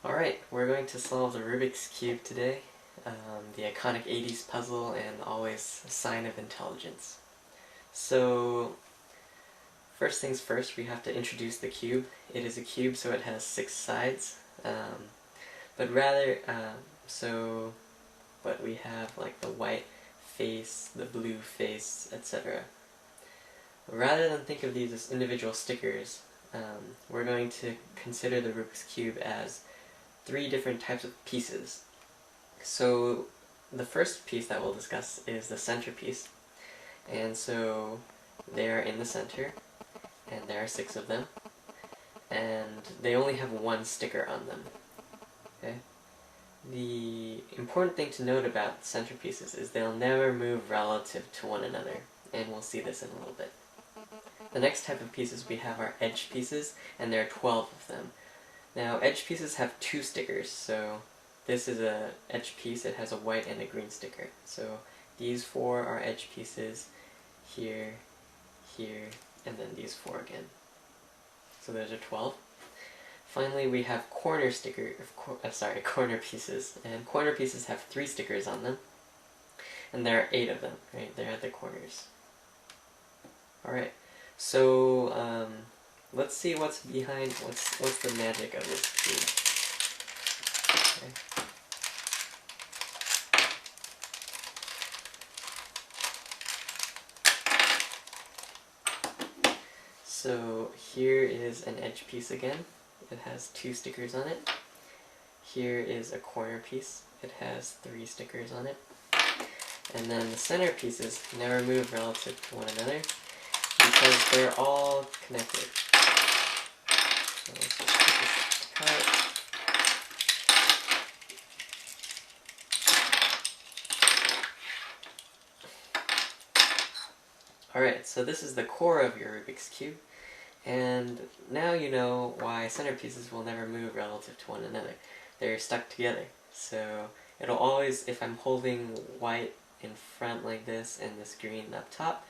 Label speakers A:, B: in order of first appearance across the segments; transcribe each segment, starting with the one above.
A: Alright, we're going to solve the Rubik's Cube today, the iconic 80s puzzle and always a sign of intelligence. So, first things first, we have to introduce the cube. It is a cube, so it has 6 sides, but we have like the white face, the blue face, etc. Rather than think of these as individual stickers, we're going to consider the Rubik's Cube as 3 different types of pieces. So the first piece that we'll discuss is the centerpiece, and so they're in the center, and there are 6 of them, and they only have 1 sticker on them. Okay? The important thing to note about centerpieces is they'll never move relative to one another, and we'll see this in a little bit. The next type of pieces we have are edge pieces, and there are 12 of them. Now, edge pieces have 2 stickers, so this is a edge piece. It has a white and a green sticker. So these 4 are edge pieces, here, here, and then these 4 again. So those are 12. Finally, we have corner pieces, and corner pieces have 3 stickers on them, and there are 8 of them, right? They're at the corners. Alright, so let's see what's behind, what's the magic of this cube. Okay. So here is an edge piece again. It has 2 stickers on it. Here is a corner piece. It has 3 stickers on it. And then the center pieces never move relative to one another because they're all connected. So let's just take this apart. Alright, so this is the core of your Rubik's Cube, and now you know why centerpieces will never move relative to one another. They're stuck together. So it'll always, if I'm holding white in front like this and this green up top,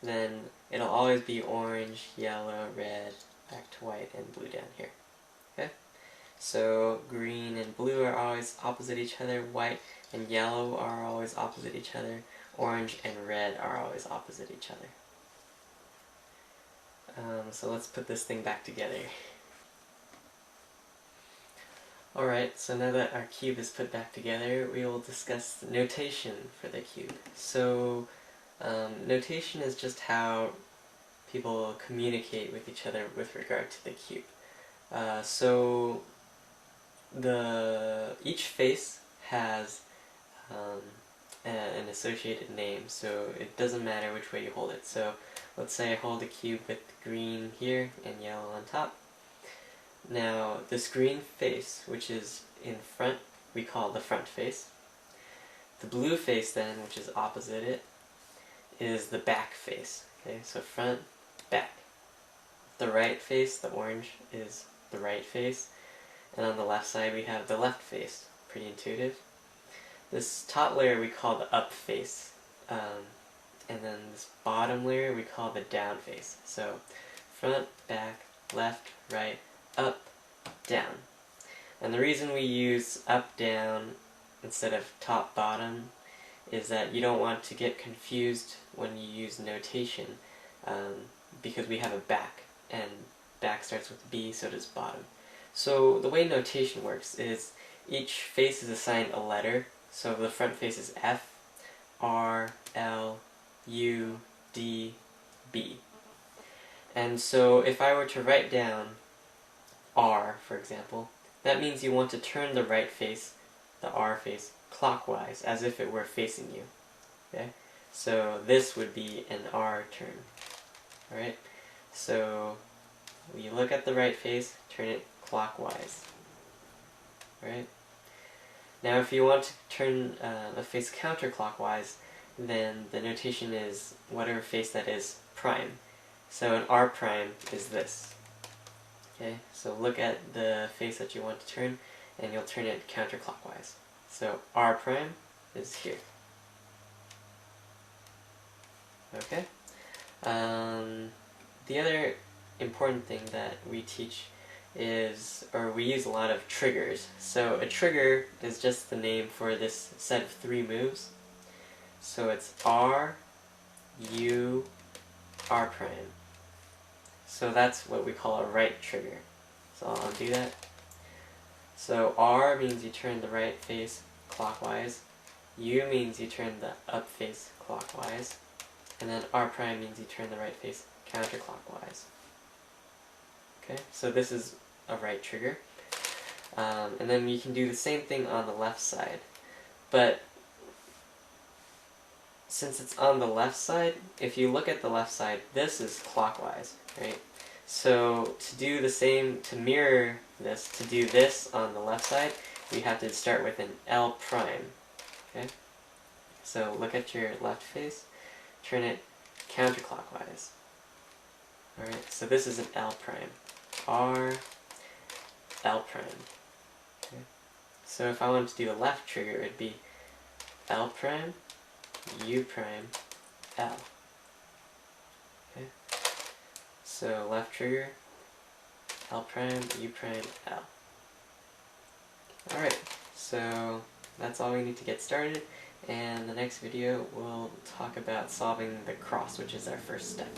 A: then it'll always be orange, yellow, red, back to white, and blue down here. Okay? So green and blue are always opposite each other, white and yellow are always opposite each other, orange and red are always opposite each other. So let's put this thing back together. Alright, so now that our cube is put back together, we will discuss the notation for the cube. So, notation is just how people communicate with each other with regard to the cube. So, each face has an associated name, so it doesn't matter which way you hold it. So, let's say I hold a cube with green here and yellow on top. Now, this green face, which is in front, we call the front face. The blue face then, which is opposite it, is the back face. Okay, so front, back. The right face, the orange, is the right face. And on the left side we have the left face. Pretty intuitive. This top layer we call the up face. And then this bottom layer we call the down face. So, front, back, left, right, up, down. And the reason we use up, down instead of top, bottom is that you don't want to get confused when you use notation, because we have a back, and back starts with B, so does bottom. So the way notation works is each face is assigned a letter. So the front face is F, R, L, U, D, B. And so if I were to write down R, for example, that means you want to turn the right face, the R face, clockwise, as if it were facing you. Okay? So this would be an R turn. Alright? So you look at the right face, turn it clockwise. Alright? Now if you want to turn a face counterclockwise, then the notation is whatever face that is prime. So an R prime is this. Okay, so look at the face that you want to turn, and you'll turn it counterclockwise. So R prime is here. Okay? The other important thing that we teach or we use a lot of triggers. So a trigger is just the name for this set of 3 moves. So it's R, U, R prime. So that's what we call a right trigger. So I'll undo that. So R means you turn the right face clockwise, U means you turn the up face clockwise, and then R prime means you turn the right face counterclockwise. Okay, so this is a right trigger. And then you can do the same thing on the left side. But since it's on the left side, if you look at the left side, this is clockwise, right? So to do the same, to mirror this, to do this on the left side, you have to start with an L prime. Okay? So look at your left face, turn it counterclockwise. Alright, so this is an L prime. R, L prime. Okay? So if I wanted to do a left trigger, it would be L prime, U prime, L. Okay? So left trigger, L prime, U prime, L. Alright, so that's all we need to get started, and the next video we'll talk about solving the cross, which is our first step.